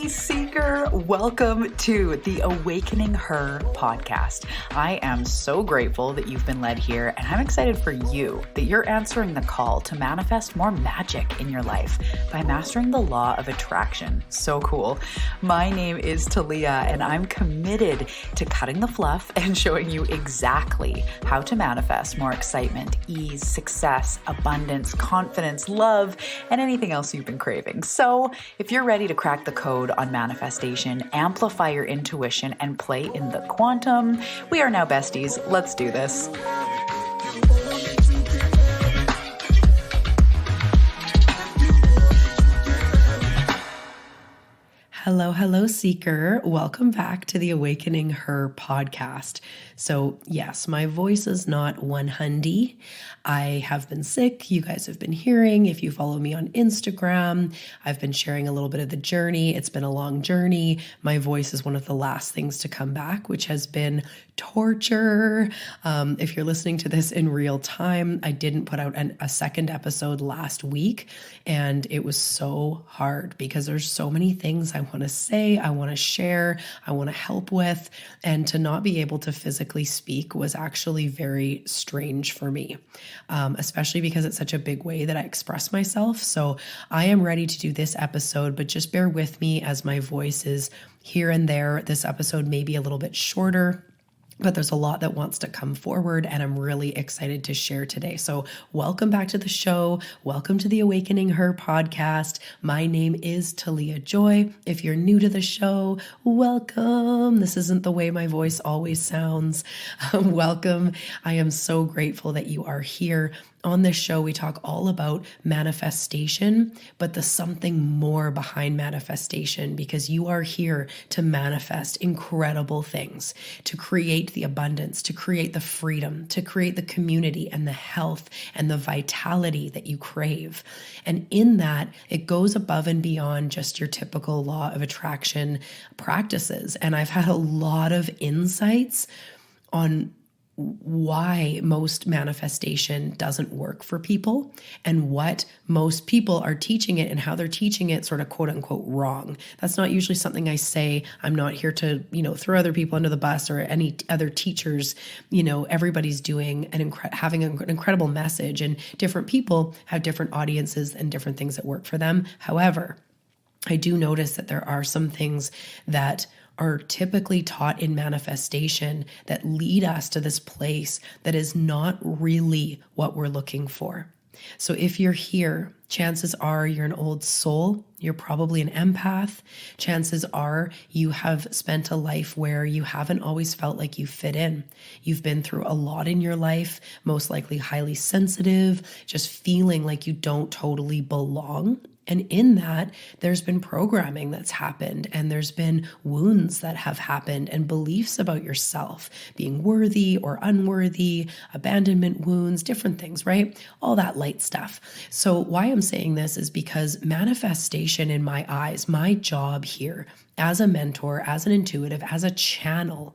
Hey Seeker, welcome to the Awakening Her podcast. I am so grateful that you've been led here, and I'm excited for you that you're answering the call to manifest more magic in your life by mastering the law of attraction. So cool. My name is Talia, and I'm committed to cutting the fluff and showing you exactly how to manifest more excitement, ease, success, abundance, confidence, love, and anything else you've been craving. So if you're ready to crack the code on manifestation, amplify your intuition, and play in the quantum, we are now besties. Let's do this. Hello, Seeker. Welcome back to the Awakening Her podcast. So yes, my voice is not 100. I have been sick. You guys have been hearing. If you follow me on Instagram, I've been sharing a little bit of the journey. It's been a long journey. My voice is one of the last things to come back, which has been torture. If you're listening to this in real time, I didn't put out a second episode last week, and it was so hard because there's so many things I want to say, I want to share, I want to help with, and to not be able to physically speak was actually very strange for me, especially because it's such a big way that I express myself. So I am ready to do this episode, but just bear with me as my voice is here and there. This episode may be a little bit shorter, but there's a lot that wants to come forward, and I'm really excited to share today. So welcome back to the show. Welcome to the Awakening Her podcast. My name is Talia Joy. If you're new to the show, welcome. This isn't the way my voice always sounds. Welcome. I am so grateful that you are here. On this show, we talk all about manifestation, but the something more behind manifestation, because you are here to manifest incredible things, to create the abundance, to create the freedom, to create the community and the health and the vitality that you crave. And in that, it goes above and beyond just your typical law of attraction practices. And I've had a lot of insights on why most manifestation doesn't work for people and what most people are teaching it and how they're teaching it sort of quote unquote wrong. That's not usually something I say. I'm not here to, throw other people under the bus or any other teachers. Everybody's doing having an incredible message, and different people have different audiences and different things that work for them. However, I do notice that there are some things that are typically taught in manifestation that lead us to this place that is not really what we're looking for. So if you're here, chances are you're an old soul. You're probably an empath. Chances are you have spent a life where you haven't always felt like you fit in. You've been through a lot in your life, most likely highly sensitive, just feeling like you don't totally belong. And in that, there's been programming that's happened, and there's been wounds that have happened, and beliefs about yourself, being worthy or unworthy, abandonment wounds, different things, right? All that light stuff. So why I'm saying this is because manifestation, in my eyes, my job here as a mentor, as an intuitive, as a channel,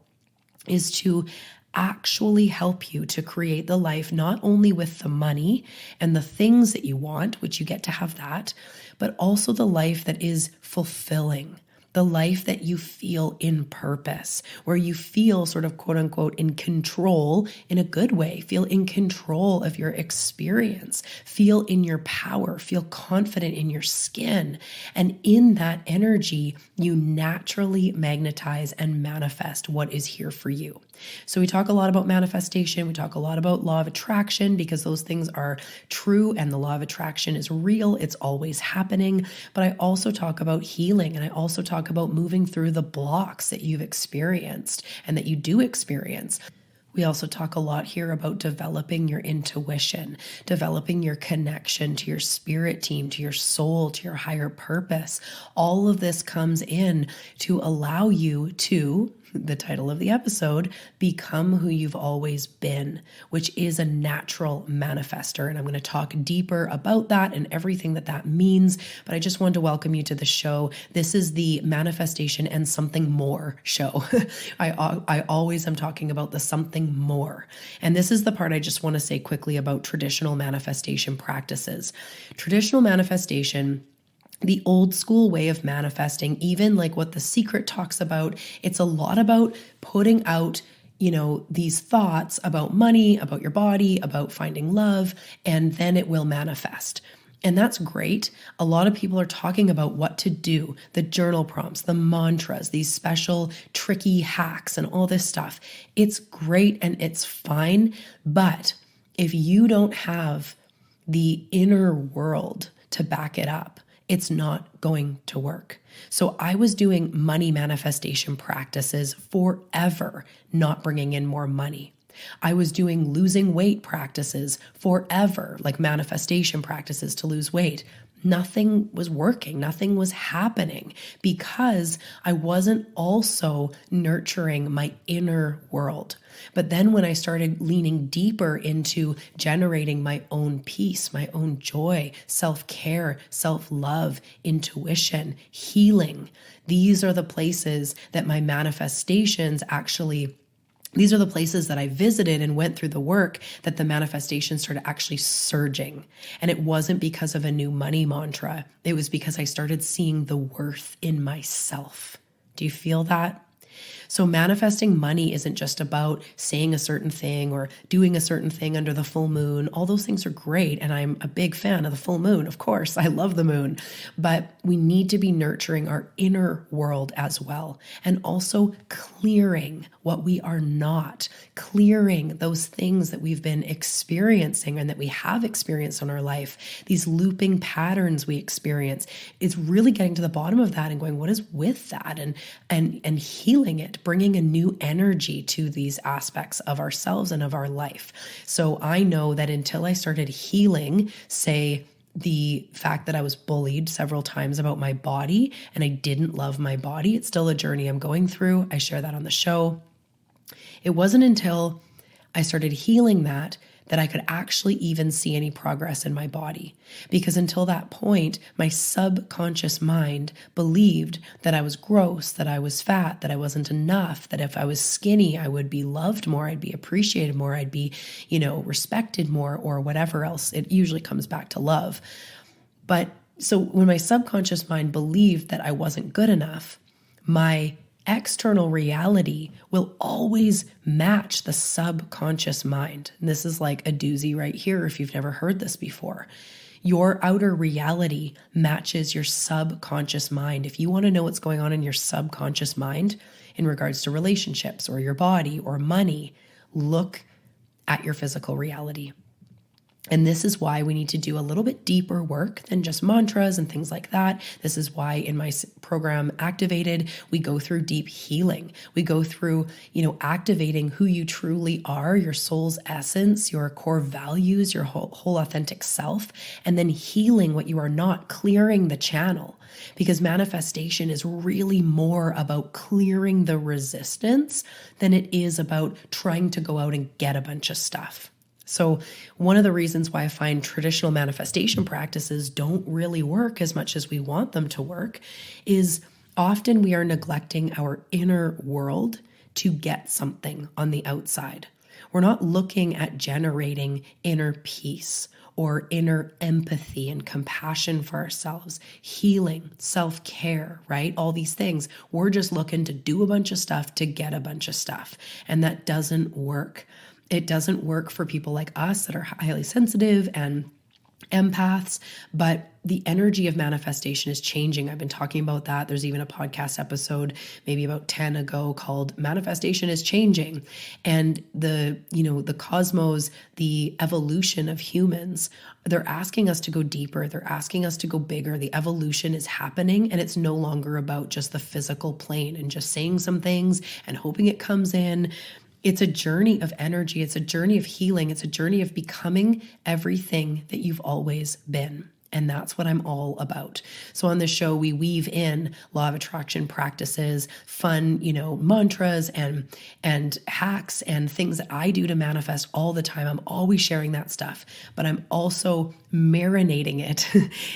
is to actually help you to create the life, not only with the money and the things that you want, which you get to have that, but also the life that is fulfilling, the life that you feel in purpose, where you feel sort of quote unquote in control in a good way, feel in control of your experience, feel in your power, feel confident in your skin. And in that energy, you naturally magnetize and manifest what is here for you. So we talk a lot about manifestation. We talk a lot about law of attraction, because those things are true and the law of attraction is real. It's always happening. But I also talk about healing, and I also talk about moving through the blocks that you've experienced and that you do experience. We also talk a lot here about developing your intuition, developing your connection to your spirit team, to your soul, to your higher purpose. All of this comes in to allow you to, the title of the episode, become who you've always been, which is a natural manifester. And I'm going to talk deeper about that and everything that that means. But I just wanted to welcome you to the show. This is the manifestation and something more show. I always am talking about the something more. And this is the part I just want to say quickly about traditional manifestation practices. Traditional manifestation the old school way of manifesting, even like what The Secret talks about, it's a lot about putting out, these thoughts about money, about your body, about finding love, and then it will manifest. And that's great. A lot of people are talking about what to do, the journal prompts, the mantras, these special tricky hacks and all this stuff. It's great and it's fine. But if you don't have the inner world to back it up, it's not going to work. So I was doing money manifestation practices forever, not bringing in more money. I was doing losing weight practices forever, like manifestation practices to lose weight. Nothing was working. Nothing was happening because I wasn't also nurturing my inner world. But then when I started leaning deeper into generating my own peace, my own joy, self-care, self-love, intuition, healing, these are the places that my manifestations these are the places that I visited and went through the work that the manifestation started actually surging. And it wasn't because of a new money mantra. It was because I started seeing the worth in myself. Do you feel that? So manifesting money isn't just about saying a certain thing or doing a certain thing under the full moon. All those things are great. And I'm a big fan of the full moon. Of course, I love the moon. But we need to be nurturing our inner world as well. And also clearing what we are not, clearing those things that we've been experiencing and that we have experienced in our life, these looping patterns we experience. It's really getting to the bottom of that and going, what is with that? And healing it, bringing a new energy to these aspects of ourselves and of our life. So I know that until I started healing, say, the fact that I was bullied several times about my body and I didn't love my body, it's still a journey I'm going through. I share that on the show. It wasn't until I started healing that I could actually even see any progress in my body. Because until that point, my subconscious mind believed that I was gross, that I was fat, that I wasn't enough, that if I was skinny, I would be loved more, I'd be appreciated more, I'd be, respected more, or whatever else. It usually comes back to love. But so when my subconscious mind believed that I wasn't good enough, my external reality will always match the subconscious mind. And this is like a doozy right here if you've never heard this before. Your outer reality matches your subconscious mind. If you want to know what's going on in your subconscious mind in regards to relationships or your body or money, look at your physical reality. And this is why we need to do a little bit deeper work than just mantras and things like that. This is why in my program Activated, we go through deep healing. We go through, activating who you truly are, your soul's essence, your core values, your whole authentic self, and then healing what you are not, clearing the channel. Because manifestation is really more about clearing the resistance than it is about trying to go out and get a bunch of stuff. So one of the reasons why I find traditional manifestation practices don't really work as much as we want them to work is often we are neglecting our inner world to get something on the outside. We're not looking at generating inner peace or inner empathy and compassion for ourselves, healing, self-care, right? All these things. We're just looking to do a bunch of stuff to get a bunch of stuff. And that doesn't work. It doesn't work for people like us that are highly sensitive and empaths, but the energy of manifestation is changing. I've been talking about that. There's even a podcast episode maybe about 10 ago called Manifestation is Changing. And the cosmos, the evolution of humans, they're asking us to go deeper. They're asking us to go bigger. The evolution is happening and it's no longer about just the physical plane and just saying some things and hoping it comes in. It's a journey of energy. It's a journey of healing. It's a journey of becoming everything that you've always been. And that's what I'm all about. So on this show, we weave in law of attraction practices, fun, mantras and hacks and things that I do to manifest all the time. I'm always sharing that stuff, but I'm also marinating it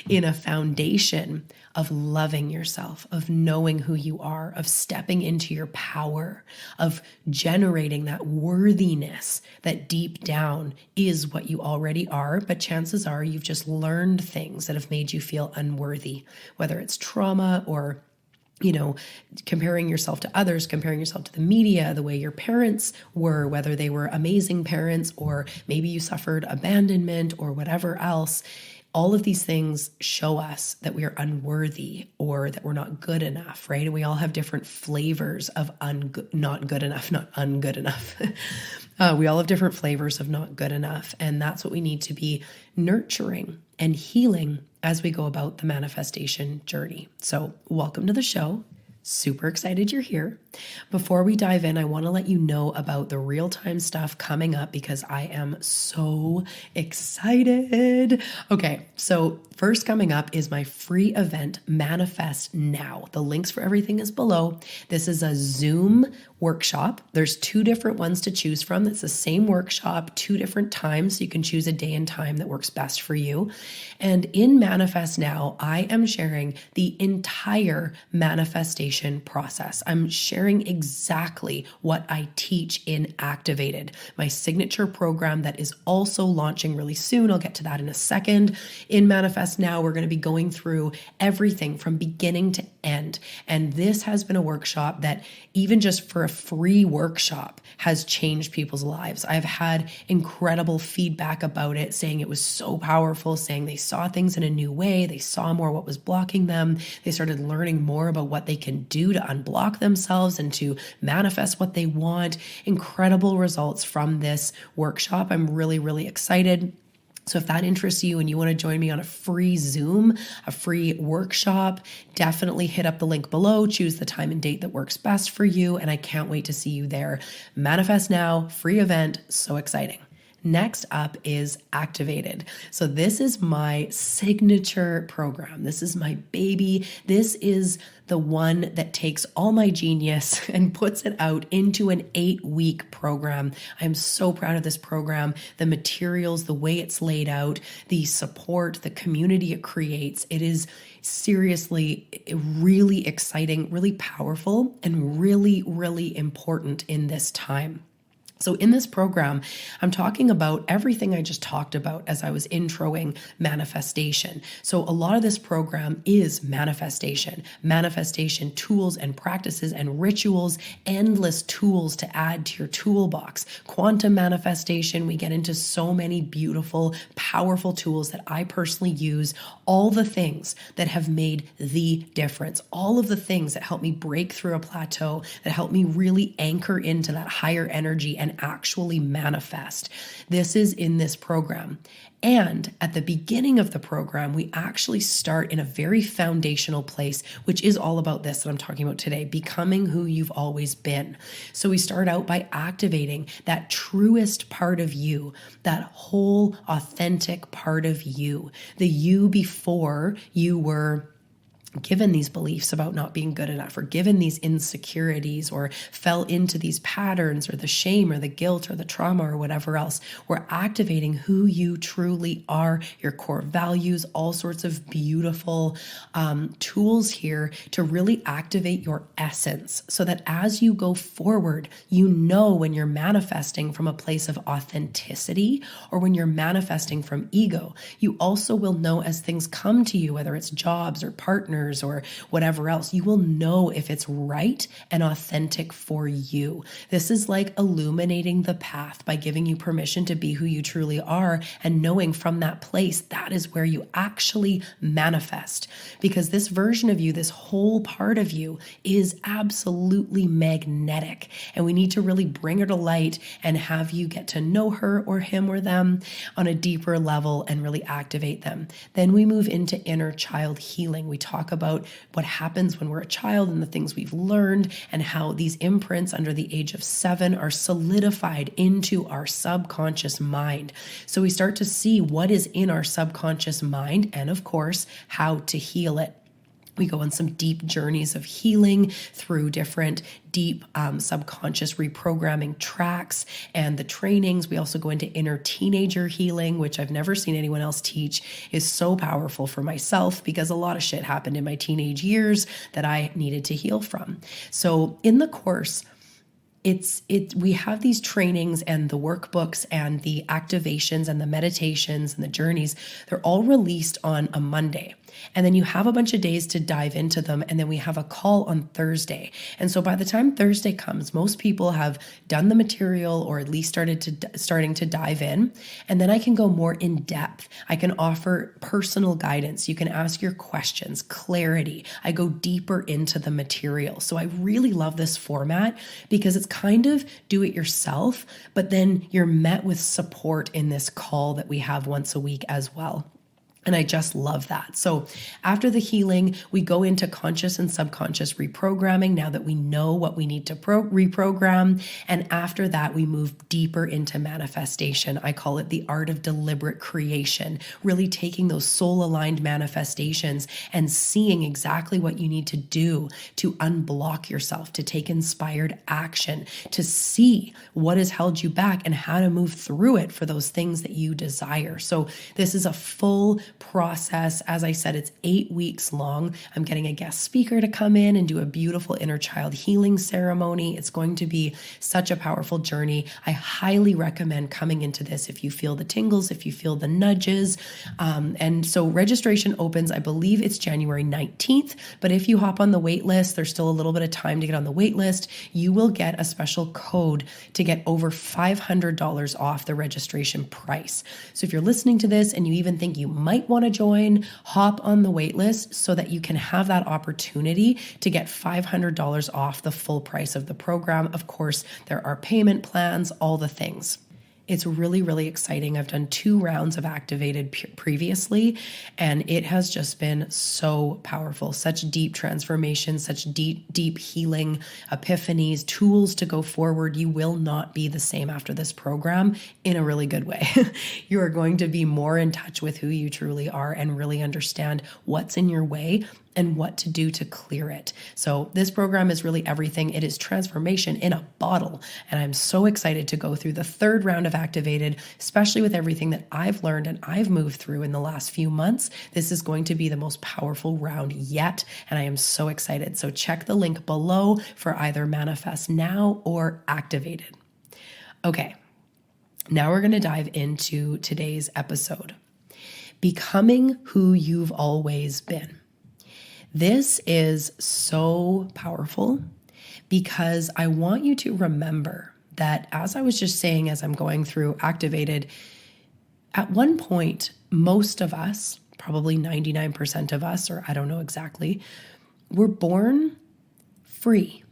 in a foundation of loving yourself, of knowing who you are, of stepping into your power, of generating that worthiness that deep down is what you already are. But chances are you've just learned things things that have made you feel unworthy, whether it's trauma or comparing yourself to others, comparing yourself to the media, the way your parents were, whether they were amazing parents or maybe you suffered abandonment or whatever else. All of these things show us that we are unworthy or that we're not good enough, right? And we all have different flavors of not good enough, not ungood enough. We all have different flavors of not good enough. And that's what we need to be nurturing and healing as we go about the manifestation journey. So welcome to the show. Super excited you're here. Before we dive in, I want to let you know about the real-time stuff coming up because I am so excited. Okay, so first coming up is my free event, Manifest Now. The links for everything is below. This is a Zoom workshop. There's 2 different ones to choose from. It's the same workshop, 2 different times. So you can choose a day and time that works best for you. And in Manifest Now, I am sharing the entire manifestation process. I'm sharing exactly what I teach in Activated, my signature program that is also launching really soon. I'll get to that in a second. In Manifest Now, we're going to be going through everything from beginning to end. And this has been a workshop that even just for a free workshop has changed people's lives. I've had incredible feedback about it, saying it was so powerful, saying they saw things in a new way. They saw more what was blocking them. They started learning more about what they can do to unblock themselves and to manifest what they want. Incredible results from this workshop. I'm really, really excited. So if that interests you and you want to join me on a free Zoom, a free workshop, definitely hit up the link below, choose the time and date that works best for you. And I can't wait to see you there. Manifest Now, free event. So exciting. Next up is Activated. So this is my signature program. This is my baby. This is the one that takes all my genius and puts it out into an 8-week program. I am so proud of this program. The materials, the way it's laid out, the support, the community it creates. It is seriously really exciting, really powerful, and really, really important in this time. So in this program, I'm talking about everything I just talked about as I was introing manifestation. So a lot of this program is manifestation tools and practices and rituals, endless tools to add to your toolbox. Quantum manifestation, we get into so many beautiful, powerful tools that I personally use, all the things that have made the difference, all of the things that help me break through a plateau, that help me really anchor into that higher energy and actually manifest. This is in this program. And at the beginning of the program, we actually start in a very foundational place, which is all about this that I'm talking about today, becoming who you've always been. So we start out by activating that truest part of you, that whole authentic part of you, the you before you were given these beliefs about not being good enough, or given these insecurities, or fell into these patterns, or the shame or the guilt or the trauma or whatever else. We're activating who you truly are, your core values, all sorts of beautiful tools here to really activate your essence so that as you go forward, you know when you're manifesting from a place of authenticity or when you're manifesting from ego. You also will know as things come to you, whether it's jobs or partners or whatever else, you will know if it's right and authentic for you. This is like illuminating the path by giving you permission to be who you truly are and knowing from that place, that is where you actually manifest. Because this version of you, this whole part of you is absolutely magnetic. And we need to really bring her to light and have you get to know her or him or them on a deeper level and really activate them. Then we move into inner child healing. We talk about what happens when we're a child and the things we've learned and how these imprints under the age of 7 are solidified into our subconscious mind. So we start to see what is in our subconscious mind and, of course, how to heal it. We go on some deep journeys of healing through different deep subconscious reprogramming tracks and the trainings. We also go into inner teenager healing, which I've never seen anyone else teach, is so powerful for myself because a lot of shit happened in my teenage years that I needed to heal from. So in the course, we have these trainings and the workbooks and the activations and the meditations and the journeys. They're all released on a Monday. And then you have a bunch of days to dive into them. And then we have a call on Thursday. And so by the time Thursday comes, most people have done the material or at least starting to dive in. And then I can go more in depth. I can offer personal guidance. You can ask your questions, clarity. I go deeper into the material. So I really love this format because it's kind of do it yourself, but then you're met with support in this call that we have once a week as well. And I just love that. So after the healing, we go into conscious and subconscious reprogramming now that we know what we need to reprogram. And after that, we move deeper into manifestation. I call it the art of deliberate creation, really taking those soul-aligned manifestations and seeing exactly what you need to do to unblock yourself, to take inspired action, to see what has held you back and how to move through it for those things that you desire. So this is a full process. As I said, it's 8 weeks long. I'm getting a guest speaker to come in and do a beautiful inner child healing ceremony. It's going to be such a powerful journey. I highly recommend coming into this if you feel the tingles, if you feel the nudges. And so registration opens, I believe it's January 19th, but if you hop on the wait list, there's still a little bit of time to get on the wait list. You will get a special code to get over $500 off the registration price. So if you're listening to this and you even think you might want to join, hop on the wait list so that you can have that opportunity to get $500 off the full price of the program. Of course, there are payment plans, all the things. It's really, really exciting. I've done 2 rounds of activated previously, and it has just been so powerful. Such deep transformation, such deep healing, epiphanies, tools to go forward. You will not be the same after this program in a really good way. You are going to be more in touch with who you truly are and really understand what's in your way and what to do to clear it. So this program is really everything. It is transformation in a bottle. And I'm so excited to go through the 3rd round of activated, especially with everything that I've learned and I've moved through in the last few months. This is going to be the most powerful round yet. And I am so excited. So check the link below for either Manifest Now or Activated. Okay, now we're going to dive into today's episode. Becoming who you've always been. This is so powerful because I want you to remember that, as I was just saying, as I'm going through activated, at one point, most of us, probably 99% of us, or I don't know exactly, were born free.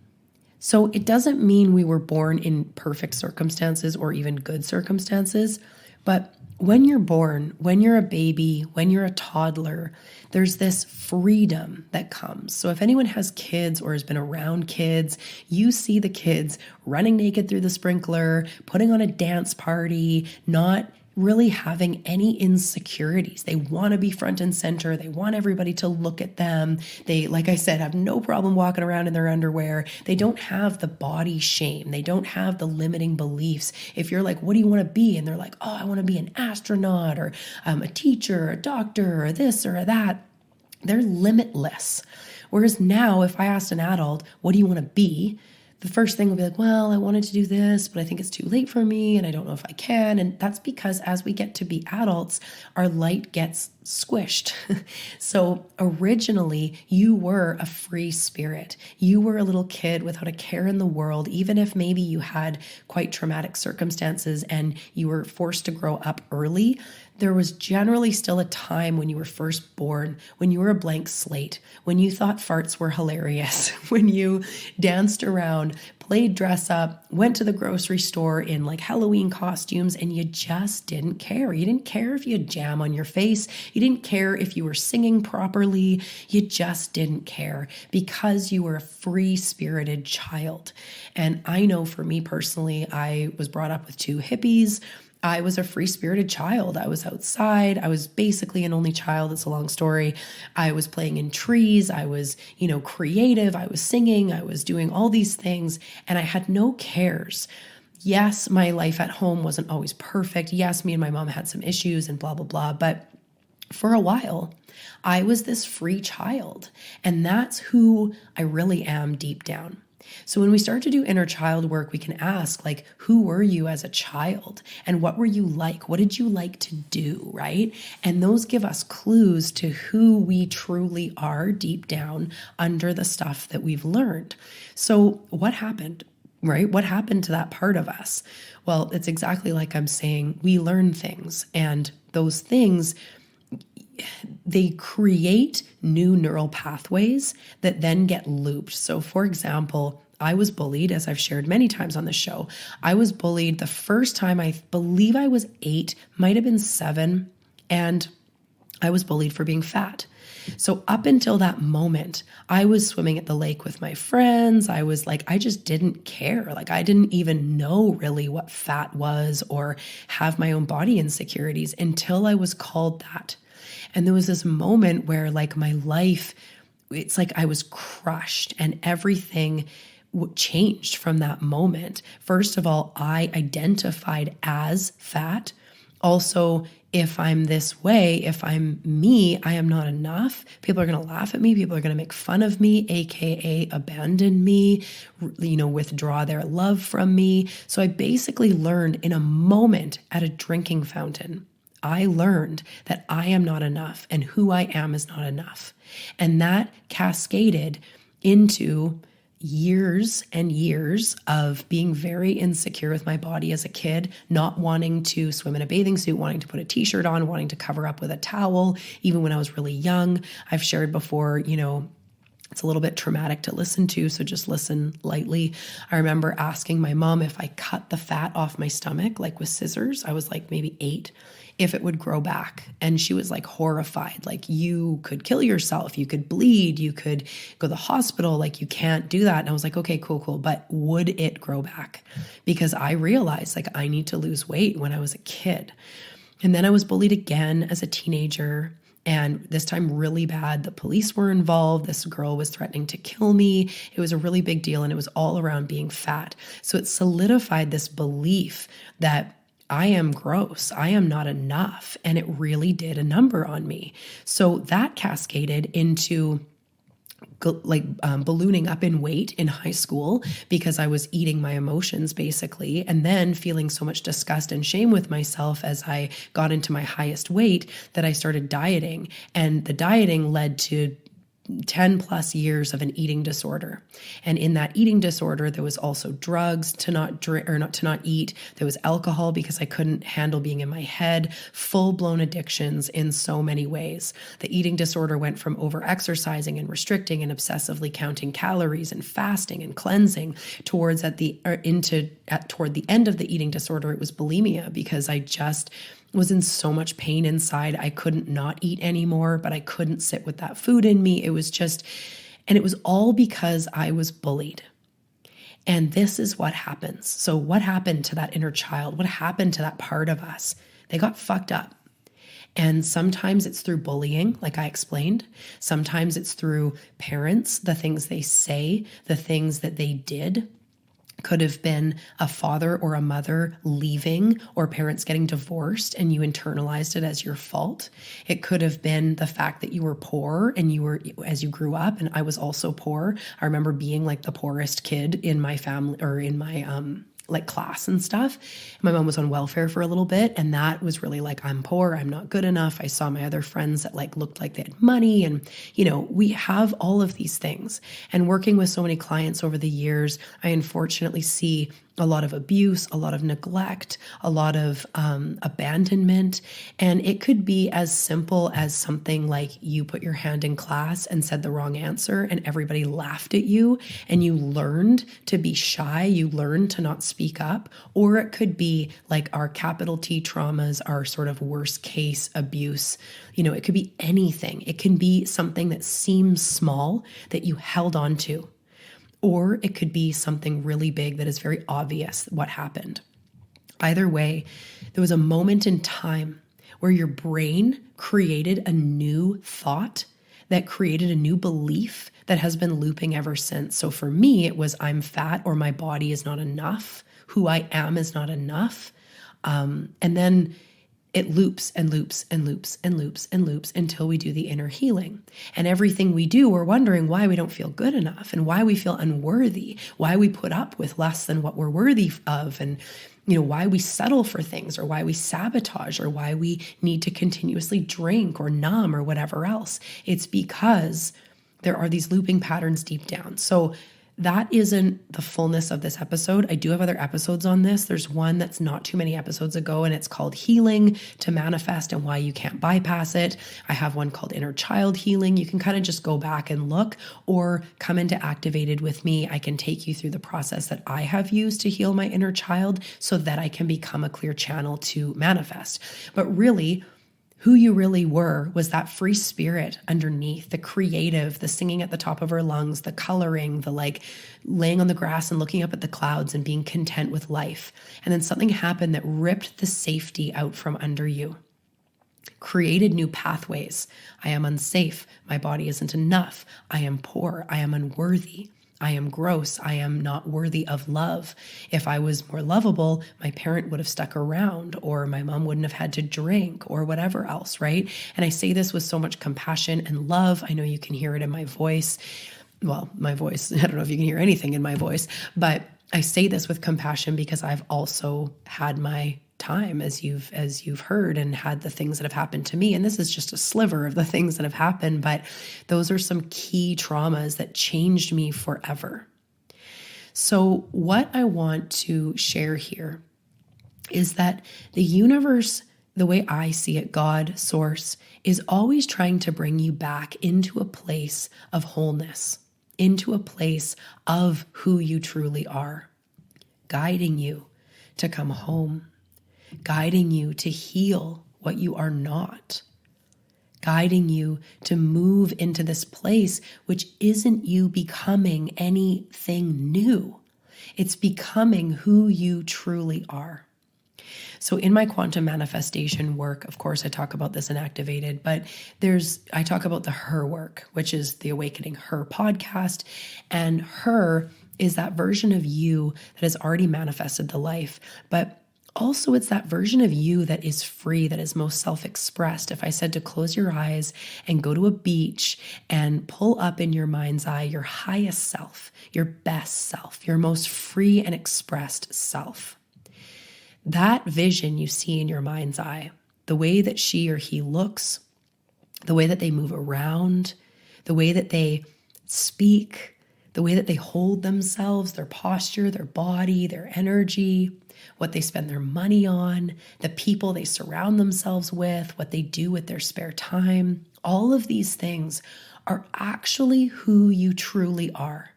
So it doesn't mean we were born in perfect circumstances or even good circumstances, but when you're born, when you're a baby, when you're a toddler, there's this freedom that comes. So if anyone has kids or has been around kids, you see the kids running naked through the sprinkler, putting on a dance party, not really having any insecurities. They want to be front and center. They want everybody to look at them. They, like I said, have no problem walking around in their underwear. They don't have the body shame. They don't have the limiting beliefs. If you're like, what do you want to be? And they're like, oh, I want to be an astronaut or a teacher, or a doctor, or this or that. They're limitless. Whereas now, if I asked an adult, what do you want to be? The first thing will be like, well, I wanted to do this, but I think it's too late for me and I don't know if I can. And that's because as we get to be adults, our light gets squished. So originally you were a free spirit. You were a little kid without a care in the world, even if maybe you had quite traumatic circumstances and you were forced to grow up early. There was generally still a time when you were first born, when you were a blank slate, when you thought farts were hilarious, when you danced around, played dress up, went to the grocery store in like Halloween costumes, and you just didn't care. You didn't care if you had jam on your face. You didn't care if you were singing properly. You just didn't care because you were a free-spirited child. And I know for me personally, I was brought up with 2 hippies. I was a free-spirited child. I was outside. I was basically an only child. It's a long story. I was playing in trees. I was, creative. I was singing. I was doing all these things, and I had no cares. Yes, my life at home wasn't always perfect. Yes, me and my mom had some issues and blah, blah, blah. But for a while, I was this free child, and that's who I really am deep down. So when we start to do inner child work, we can ask, like, who were you as a child? And what were you like? What did you like to do, right? And those give us clues to who we truly are deep down under the stuff that we've learned. So what happened, right? What happened to that part of us? Well, it's exactly like I'm saying, we learn things, and those things, they create new neural pathways that then get looped. So for example, I was bullied, as I've shared many times on the show. I was bullied the first time, I believe I was 8, might have been 7, and I was bullied for being fat. So up until that moment, I was swimming at the lake with my friends. I was like, I just didn't care. Like, I didn't even know really what fat was or have my own body insecurities until I was called that. And there was this moment where, like, my life, it's like I was crushed and everything changed from that moment. First of all, I identified as fat. Also, if I'm this way, if I'm me, I am not enough. People are going to laugh at me. People are going to make fun of me, AKA abandon me, withdraw their love from me. So I basically learned in a moment at a drinking fountain, I learned that I am not enough and who I am is not enough. And that cascaded into years and years of being very insecure with my body as a kid, not wanting to swim in a bathing suit, wanting to put a t-shirt on, wanting to cover up with a towel, even when I was really young. I've shared before, it's a little bit traumatic to listen to, so just listen lightly. I remember asking my mom if I cut the fat off my stomach, like with scissors, I was like maybe 8, if it would grow back. And she was like horrified, like, you could kill yourself, you could bleed, you could go to the hospital, like, you can't do that. And I was like, okay, cool. But would it grow back? Because I realized, like, I need to lose weight when I was a kid. And then I was bullied again as a teenager. And this time really bad. The police were involved. This girl was threatening to kill me. It was a really big deal. And it was all around being fat. So it solidified this belief that I am gross. I am not enough. And it really did a number on me. So that cascaded into ballooning up in weight in high school because I was eating my emotions basically, and then feeling so much disgust and shame with myself as I got into my highest weight that I started dieting. And the dieting led to 10 plus years of an eating disorder. And in that eating disorder, there was also drugs to not drink or not to not eat. There was alcohol because I couldn't handle being in my head, full blown addictions in so many ways. The eating disorder went from over exercising and restricting and obsessively counting calories and fasting and cleansing toward the end of the eating disorder. It was bulimia because I just was in so much pain inside. I couldn't not eat anymore, but I couldn't sit with that food in me. It was just, and it was all because I was bullied. And this is what happens. So what happened to that inner child? What happened to that part of us? They got fucked up. And sometimes it's through bullying, like I explained. Sometimes it's through parents, the things they say, the things that they did. Could have been a father or a mother leaving or parents getting divorced and you internalized it as your fault. It could have been the fact that you were poor and you were, as you grew up, and I was also poor. I remember being like the poorest kid in my family or in my class and stuff. My mom was on welfare for a little bit, and that was really like, I'm poor, I'm not good enough. I saw my other friends that looked like they had money, and we have all of these things. And working with so many clients over the years, I unfortunately see a lot of abuse, a lot of neglect, a lot of abandonment. And it could be as simple as something like you put your hand in class and said the wrong answer and everybody laughed at you and you learned to be shy, you learned to not speak up. Or it could be like our capital T traumas, our sort of worst case abuse. It could be anything. It can be something that seems small that you held on to. Or it could be something really big that is very obvious what happened. Either way, there was a moment in time where your brain created a new thought that created a new belief that has been looping ever since. So for me, it was I'm fat or my body is not enough. Who I am is not enough. And then it loops and loops and loops and loops and loops until we do the inner healing. And everything we do, we're wondering why we don't feel good enough and why we feel unworthy, why we put up with less than what we're worthy of, and why we settle for things, or why we sabotage, or why we need to continuously drink or numb or whatever else. It's because there are these looping patterns deep down. So that isn't the fullness of this episode. I do have other episodes on this. There's one that's not too many episodes ago, and it's called Healing to Manifest and Why You Can't Bypass It. I have one called Inner Child Healing. You can kind of just go back and look, or come into Activated with me. I can take you through the process that I have used to heal my inner child so that I can become a clear channel to manifest. But really, who you really were was that free spirit underneath, the creative, the singing at the top of her lungs, the coloring, the laying on the grass and looking up at the clouds and being content with life. And then something happened that ripped the safety out from under you, created new pathways. I am unsafe. My body isn't enough. I am poor. I am unworthy. I am gross. I am not worthy of love. If I was more lovable, my parent would have stuck around, or my mom wouldn't have had to drink, or whatever else, right? And I say this with so much compassion and love. I know you can hear it in my voice. Well, my voice, I don't know if you can hear anything in my voice, but I say this with compassion because I've also had my time, as you've heard, and had the things that have happened to me. And this is just a sliver of the things that have happened, but those are some key traumas that changed me forever. So what I want to share here is that the universe, the way I see it, God, Source, is always trying to bring you back into a place of wholeness, into a place of who you truly are, guiding you to come home, guiding you to heal what you are not, guiding you to move into this place, which isn't you becoming anything new. It's becoming who you truly are. So in my quantum manifestation work, of course, I talk about this in Activated, but I talk about the Her work, which is the Awakening Her podcast. And Her is that version of you that has already manifested the life, but also, it's that version of you that is free, that is most self-expressed. If I said to close your eyes and go to a beach and pull up in your mind's eye your highest self, your best self, your most free and expressed self, that vision you see in your mind's eye, the way that she or he looks, the way that they move around, the way that they speak, the way that they hold themselves, their posture, their body, their energy, what they spend their money on, the people they surround themselves with, what they do with their spare time. All of these things are actually who you truly are.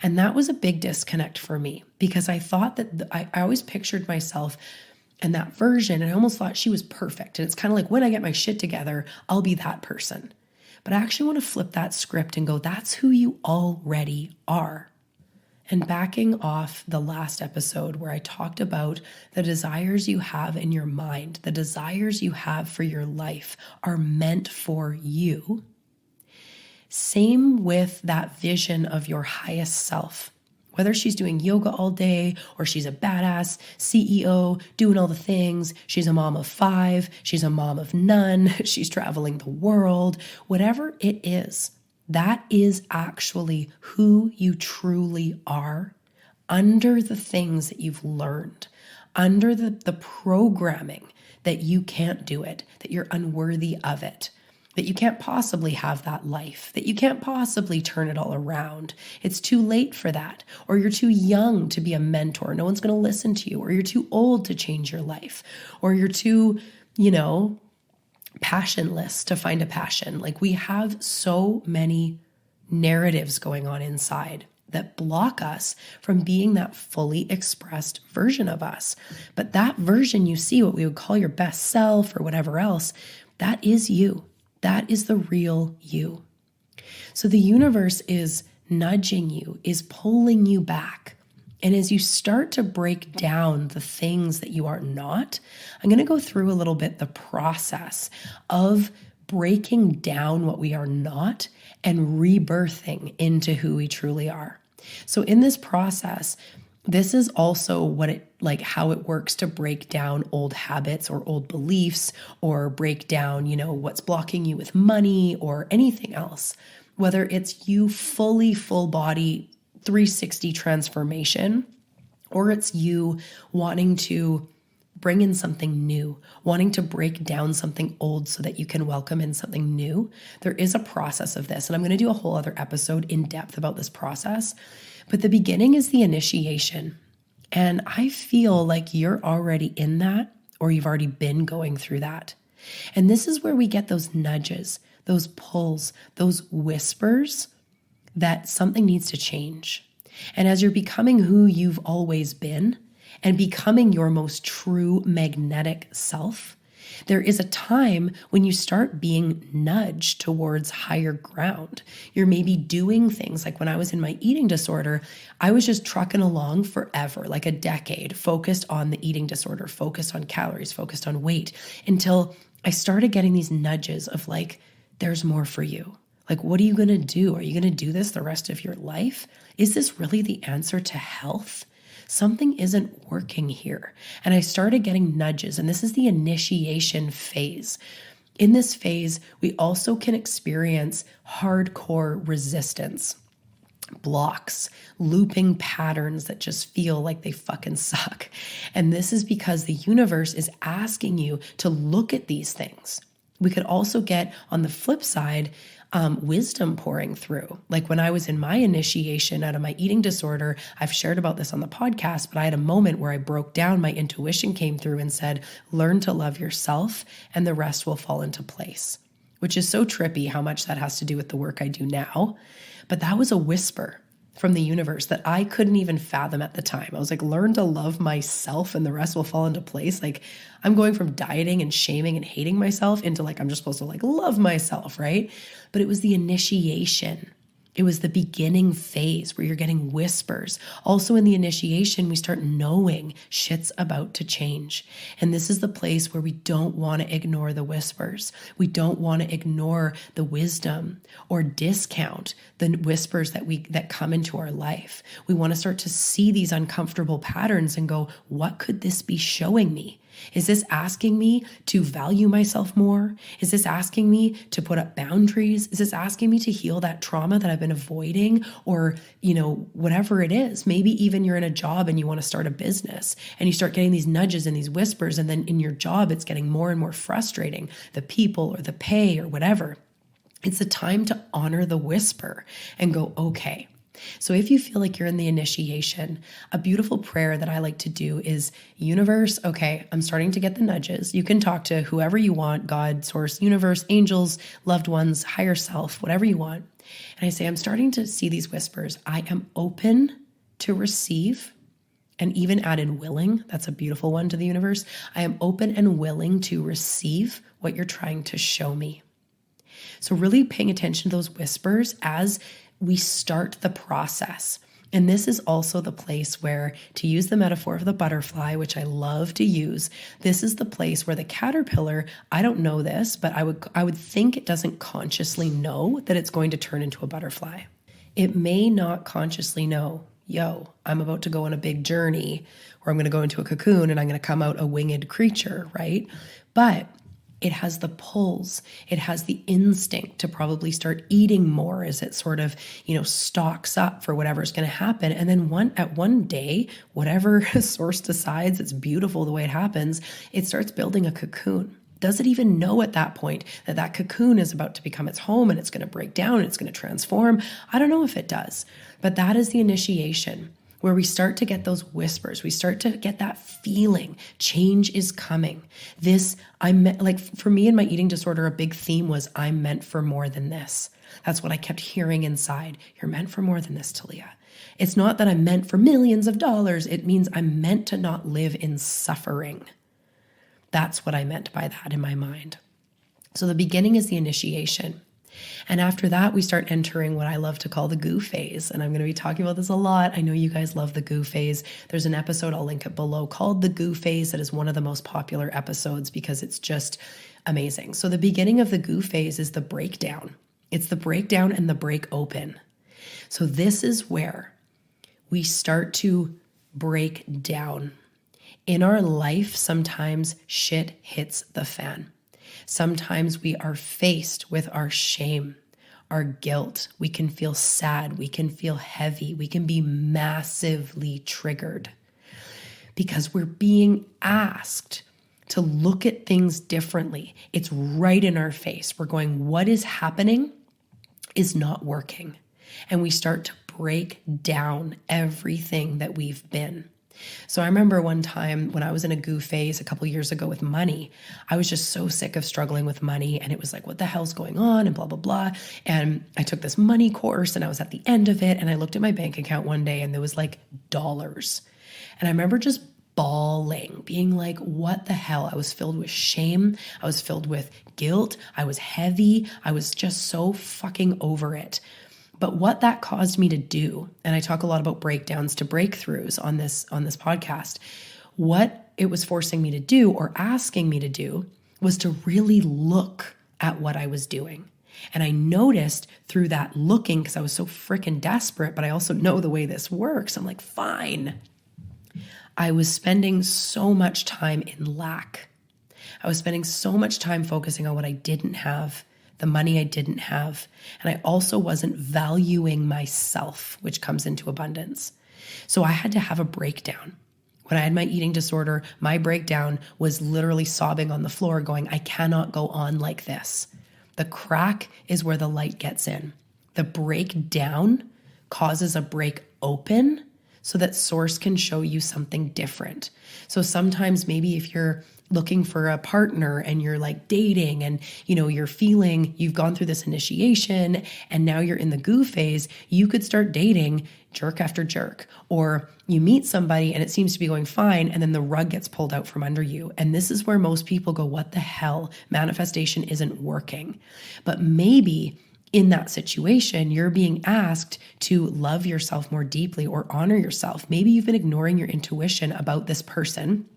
And that was a big disconnect for me, because I thought that I always pictured myself in that version, and I almost thought she was perfect. And it's kind of like, when I get my shit together, I'll be that person. But I actually want to flip that script and go, that's who you already are. And backing off the last episode where I talked about the desires you have in your mind, the desires you have for your life are meant for you. Same with that vision of your highest self. Whether she's doing yoga all day, or she's a badass CEO doing all the things, she's a mom of 5, she's a mom of none, she's traveling the world, whatever it is, that is actually who you truly are under the things that you've learned, under the programming that you can't do it, that you're unworthy of it, that you can't possibly have that life, that you can't possibly turn it all around. It's too late for that. Or you're too young to be a mentor. No one's going to listen to you. Or you're too old to change your life. Or you're too, passionless to find a passion. Like, we have so many narratives going on inside that block us from being that fully expressed version of us. But that version you see, what we would call your best self or whatever else, that is you. That is the real you. So the universe is nudging you, is pulling you back. And as you start to break down the things that you are not, I'm going to go through a little bit the process of breaking down what we are not and rebirthing into who we truly are. So in this process, This is also how it works to break down old habits or old beliefs, or break down, what's blocking you with money or anything else. Whether it's you full body 360 transformation, or it's you wanting to bring in something new, wanting to break down something old so that you can welcome in something new. There is a process of this, and I'm going to do a whole other episode in depth about this process. But the beginning is the initiation. And I feel like you're already in that, or you've already been going through that. And this is where we get those nudges, those pulls, those whispers that something needs to change. And as you're becoming who you've always been, and becoming your most true magnetic self, there is a time when you start being nudged towards higher ground. You're maybe doing things like when I was in my eating disorder, I was just trucking along forever, like a decade, focused on the eating disorder, focused on calories, focused on weight, until I started getting these nudges of like, there's more for you. Like, what are you going to do? Are you going to do this the rest of your life? Is this really the answer to health? Something isn't working here. And I started getting nudges, and this is the initiation phase. In this phase, we also can experience hardcore resistance, blocks, looping patterns that just feel like they fucking suck. And this is because the universe is asking you to look at these things. We could also get, on the flip side, wisdom pouring through. Like when I was in my initiation out of my eating disorder, I've shared about this on the podcast, but I had a moment where I broke down, my intuition came through and said, learn to love yourself and the rest will fall into place, which is so trippy how much that has to do with the work I do now. But that was a whisper from the universe that I couldn't even fathom at the time. I was like, learn to love myself and the rest will fall into place. Like I'm going from dieting and shaming and hating myself into like, I'm just supposed to like love myself, right? But it was the initiation. It was the beginning phase where you're getting whispers. Also in the initiation, we start knowing shit's about to change. And this is the place where we don't want to ignore the whispers. We don't want to ignore the wisdom or discount the whispers that come into our life. We want to start to see these uncomfortable patterns and go, what could this be showing me? Is this asking me to value myself more? Is this asking me to put up boundaries? Is this asking me to heal that trauma that I've been avoiding? Or, whatever it is. Maybe even you're in a job and you want to start a business and you start getting these nudges and these whispers, and then in your job, it's getting more and more frustrating, the people or the pay or whatever. It's the time to honor the whisper and go, okay. So if you feel like you're in the initiation, a beautiful prayer that I like to do is, universe, okay, I'm starting to get the nudges. You can talk to whoever you want, God, source, universe, angels, loved ones, higher self, whatever you want. And I say, I'm starting to see these whispers. I am open to receive, and even add in willing. That's a beautiful one to the universe. I am open and willing to receive what you're trying to show me. So really paying attention to those whispers as we start the process. And this is also the place where, to use the metaphor of the butterfly, which I love to use, this is the place where the caterpillar, I don't know this, but I would think it doesn't consciously know that it's going to turn into a butterfly. It may not consciously know, I'm about to go on a big journey, or I'm going to go into a cocoon and I'm going to come out a winged creature, right? But it has the pulls, it has the instinct to probably start eating more as it sort of, stocks up for whatever's going to happen. And then one day, whatever source decides it's beautiful the way it happens, it starts building a cocoon. Does it even know at that point that that cocoon is about to become its home and it's going to break down and it's going to transform? I don't know if it does, but that is the initiation, where we start to get those whispers. We start to get that feeling change is coming. For me in my eating disorder, a big theme was I'm meant for more than this. That's what I kept hearing inside. You're meant for more than this, Talia. It's not that I'm meant for millions of dollars. It means I'm meant to not live in suffering. That's what I meant by that in my mind. So the beginning is the initiation. And after that, we start entering what I love to call the goo phase. And I'm going to be talking about this a lot. I know you guys love the goo phase. There's an episode, I'll link it below, called the goo phase. That is one of the most popular episodes because it's just amazing. So the beginning of the goo phase is the breakdown. It's the breakdown and the break open. So this is where we start to break down. In our life, sometimes shit hits the fan. Sometimes we are faced with our shame, our guilt. We can feel sad. We can feel heavy. We can be massively triggered because we're being asked to look at things differently. It's right in our face. We're going, what is happening is not working. And we start to break down everything that we've been. So I remember one time when I was in a goo phase a couple years ago with money, I was just so sick of struggling with money. And it was like, what the hell's going on? And blah, blah, blah. And I took this money course and I was at the end of it. And I looked at my bank account one day and there was like dollars. And I remember just bawling, being like, what the hell? I was filled with shame. I was filled with guilt. I was heavy. I was just so fucking over it. But what that caused me to do, and I talk a lot about breakdowns to breakthroughs on this podcast, what it was forcing me to do or asking me to do was to really look at what I was doing. And I noticed through that looking, because I was so freaking desperate, but I also know the way this works. I'm like, fine. I was spending so much time in lack. I was spending so much time focusing on what I didn't have, the money I didn't have. And I also wasn't valuing myself, which comes into abundance. So I had to have a breakdown. When I had my eating disorder, my breakdown was literally sobbing on the floor going, I cannot go on like this. The crack is where the light gets in. The breakdown causes a break open so that source can show you something different. So sometimes maybe if you're looking for a partner and you're like dating and you're feeling you've gone through this initiation and now you're in the goo phase, you could start dating jerk after jerk. Or you meet somebody and it seems to be going fine and then the rug gets pulled out from under you. And this is where most people go, what the hell? Manifestation isn't working. But maybe in that situation, you're being asked to love yourself more deeply or honor yourself. Maybe you've been ignoring your intuition about this person,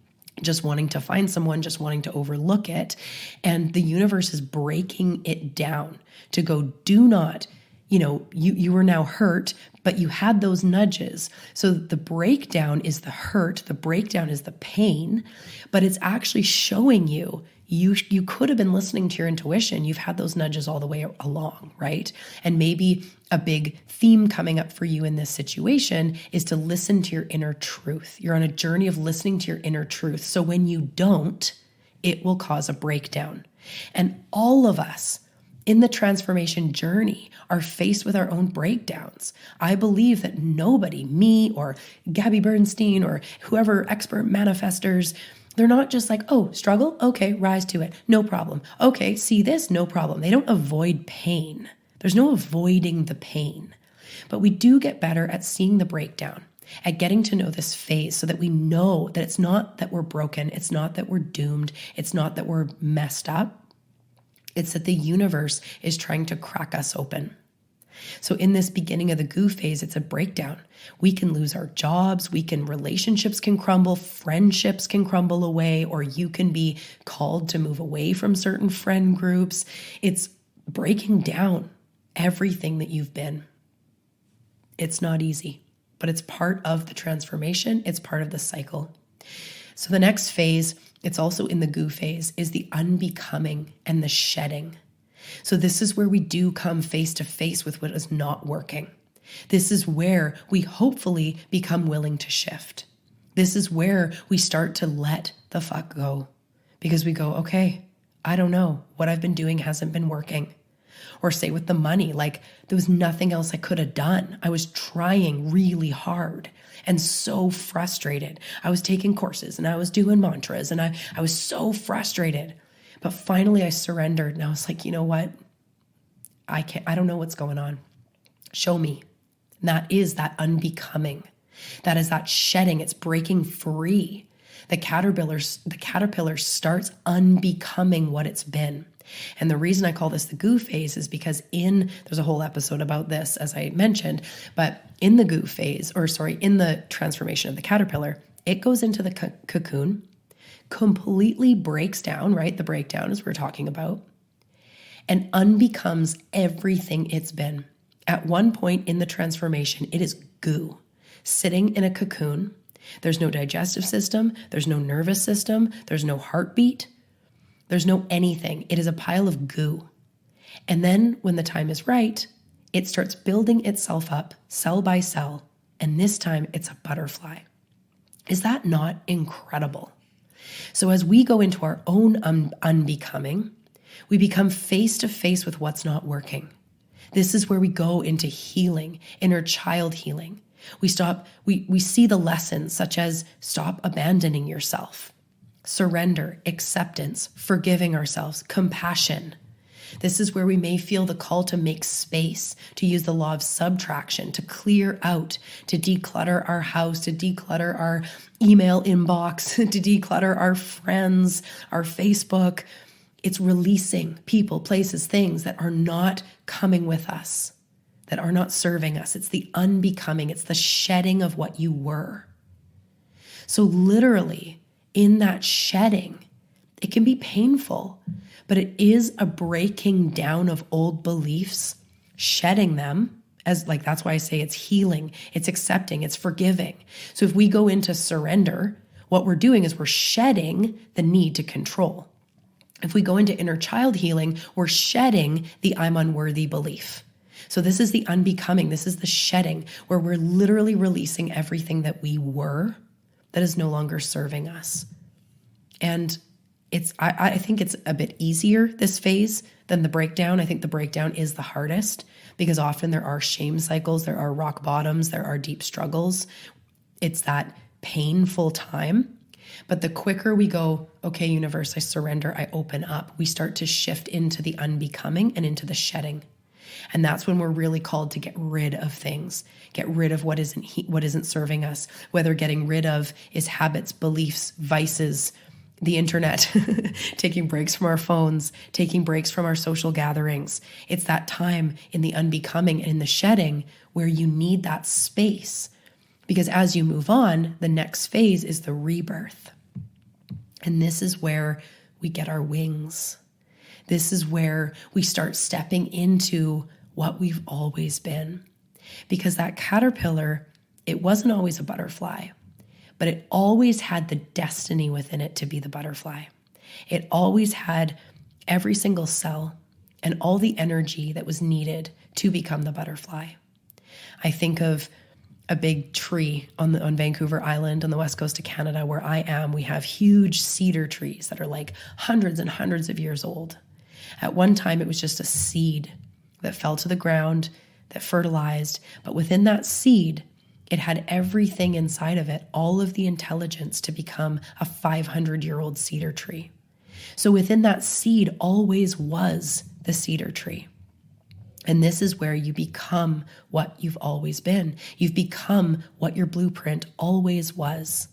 just wanting to find someone, just wanting to overlook it. And the universe is breaking it down to go, do not, you were now hurt, but you had those nudges. So the breakdown is the hurt, the breakdown is the pain, but it's actually showing you you could have been listening to your intuition. You've had those nudges all the way along, right? And maybe a big theme coming up for you in this situation is to listen to your inner truth. You're on a journey of listening to your inner truth. So when you don't, it will cause a breakdown. And all of us in the transformation journey are faced with our own breakdowns. I believe that nobody, me or Gabby Bernstein or whoever expert manifestors, they're not just like, oh, struggle? Okay, rise to it. No problem. Okay, see this? No problem. They don't avoid pain. There's no avoiding the pain. But we do get better at seeing the breakdown, at getting to know this phase so that we know that it's not that we're broken. It's not that we're doomed. It's not that we're messed up. It's that the universe is trying to crack us open. So in this beginning of the goo phase, it's a breakdown. We can lose our jobs, relationships can crumble, friendships can crumble away, or you can be called to move away from certain friend groups. It's breaking down everything that you've been. It's not easy, but it's part of the transformation. It's part of the cycle. So the next phase, it's also in the goo phase, is the unbecoming and the shedding. So this is where we do come face to face with what is not working. This is where we hopefully become willing to shift. This is where we start to let the fuck go because we go, okay, I don't know. What I've been doing hasn't been working. Or say with the money, like there was nothing else I could have done. I was trying really hard and so frustrated. I was taking courses and I was doing mantras and I was so frustrated. But finally I surrendered and I was like, you know what? I don't know what's going on. Show me. And that is that unbecoming. That is that shedding. It's breaking free. The caterpillar starts unbecoming what it's been. And the reason I call this the goo phase is because there's a whole episode about this, as I mentioned, but in the goo phase, in the transformation of the caterpillar, it goes into the cocoon, completely breaks down, right? The breakdown as we're talking about, and unbecomes everything it's been. At one point in the transformation, it is goo, sitting in a cocoon, There's no digestive system. There's no nervous system. There's no heartbeat. There's no anything. It is a pile of goo. And then when the time is right, it starts building itself up cell by cell. And this time it's a butterfly. Is that not incredible? So as we go into our own unbecoming, we become face to face with what's not working. This is where we go into healing, inner child healing. We see the lessons such as stop abandoning yourself, surrender, acceptance, forgiving ourselves, compassion. This is where we may feel the call to make space, to use the law of subtraction, to clear out, to declutter our house, to declutter our email inbox, to declutter our friends, our Facebook. It's releasing people, places, things that are not coming with us, that are not serving us. It's the unbecoming. It's the shedding of what you were. So literally, in that shedding, it can be painful, but it is a breaking down of old beliefs, shedding them as that's why I say it's healing, it's accepting, it's forgiving. So if we go into surrender, what we're doing is we're shedding the need to control. If we go into inner child healing, we're shedding the I'm unworthy belief. So this is the unbecoming. This is the shedding where we're literally releasing everything that we were that is no longer serving us. And I think it's a bit easier, this phase, than the breakdown. I think the breakdown is the hardest because often there are shame cycles, there are rock bottoms, there are deep struggles. It's that painful time. But the quicker we go, okay, universe, I surrender, I open up, we start to shift into the unbecoming and into the shedding. And that's when we're really called to get rid of things, get rid of what isn't serving us, whether getting rid of is habits, beliefs, vices, the internet, taking breaks from our phones, taking breaks from our social gatherings. It's that time in the unbecoming and in the shedding where you need that space. Because as you move on, the next phase is the rebirth. And this is where we get our wings. This is where we start stepping into what we've always been. Because that caterpillar, it wasn't always a butterfly, but it always had the destiny within it to be the butterfly. It always had every single cell and all the energy that was needed to become the butterfly. I think of a big tree on Vancouver Island on the west coast of Canada where I am. We have huge cedar trees that are hundreds and hundreds of years old. At one time, it was just a seed that fell to the ground, that fertilized, but within that seed, it had everything inside of it, all of the intelligence to become a 500-year-old cedar tree. So within that seed always was the cedar tree. And this is where you become what you've always been. You've become what your blueprint always was.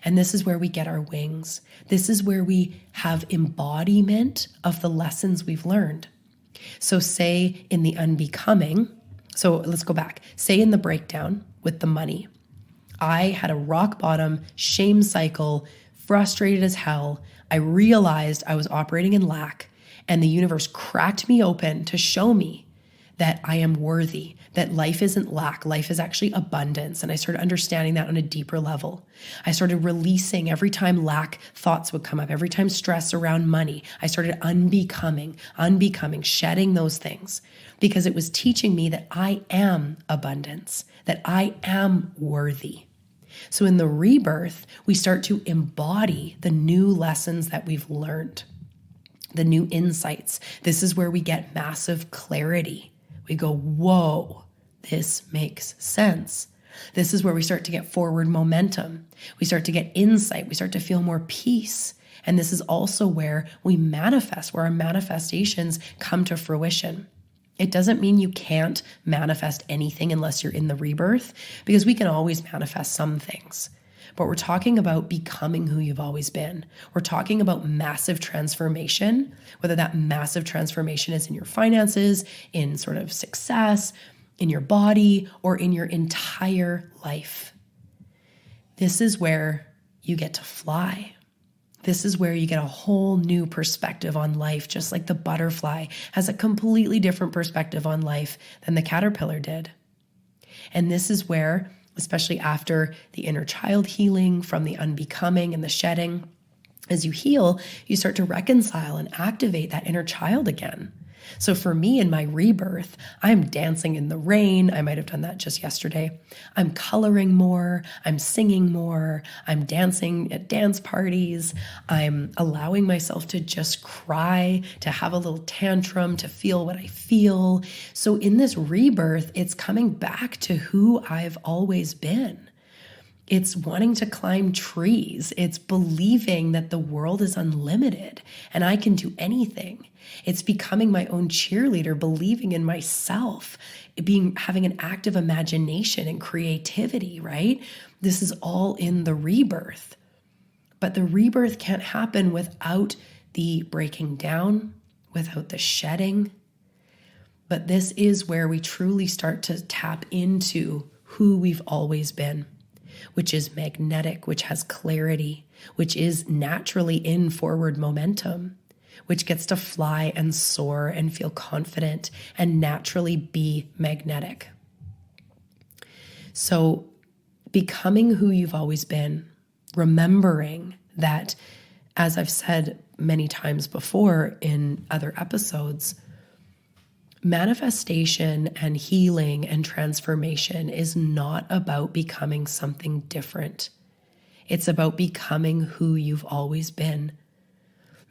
And this is where we get our wings. This is where we have embodiment of the lessons we've learned. So say in the unbecoming, so let's go back. Say in the breakdown with the money, I had a rock bottom shame cycle, frustrated as hell. I realized I was operating in lack, and the universe cracked me open to show me that I am worthy, that life isn't lack, life is actually abundance. And I started understanding that on a deeper level. I started releasing every time lack thoughts would come up, every time stress around money. I started unbecoming, shedding those things because it was teaching me that I am abundance, that I am worthy. So in the rebirth, we start to embody the new lessons that we've learned, the new insights. This is where we get massive clarity. We go, whoa, this makes sense. This is where we start to get forward momentum. We start to get insight. We start to feel more peace. And this is also where we manifest, where our manifestations come to fruition. It doesn't mean you can't manifest anything unless you're in the rebirth, because we can always manifest some things. But we're talking about becoming who you've always been. We're talking about massive transformation, whether that massive transformation is in your finances, in sort of success, in your body, or in your entire life. This is where you get to fly. This is where you get a whole new perspective on life, just like the butterfly has a completely different perspective on life than the caterpillar did. And this is where especially after the inner child healing from the unbecoming and the shedding. As you heal, you start to reconcile and activate that inner child again. So for me in my rebirth, I'm dancing in the rain. I might have done that just yesterday. I'm coloring more. I'm singing more. I'm dancing at dance parties. I'm allowing myself to just cry, to have a little tantrum, to feel what I feel. So in this rebirth, it's coming back to who I've always been. It's wanting to climb trees. It's believing that the world is unlimited and I can do anything. It's becoming my own cheerleader, believing in myself, having an active imagination and creativity, right? This is all in the rebirth. But the rebirth can't happen without the breaking down, without the shedding. But this is where we truly start to tap into who we've always been, which is magnetic, which has clarity, which is naturally in forward momentum, which gets to fly and soar and feel confident and naturally be magnetic. So becoming who you've always been, remembering that, as I've said many times before in other episodes, manifestation and healing and transformation is not about becoming something different. It's about becoming who you've always been.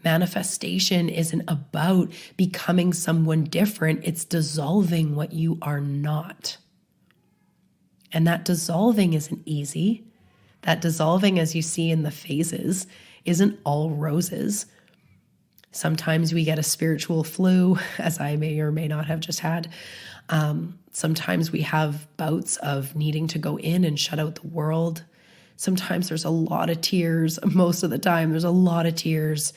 Manifestation isn't about becoming someone different. It's dissolving what you are not. And that dissolving isn't easy. That dissolving, as you see in the phases, isn't all roses. Sometimes we get a spiritual flu, as I may or may not have just had. Sometimes we have bouts of needing to go in and shut out the world. Sometimes there's a lot of tears. Most of the time, there's a lot of tears.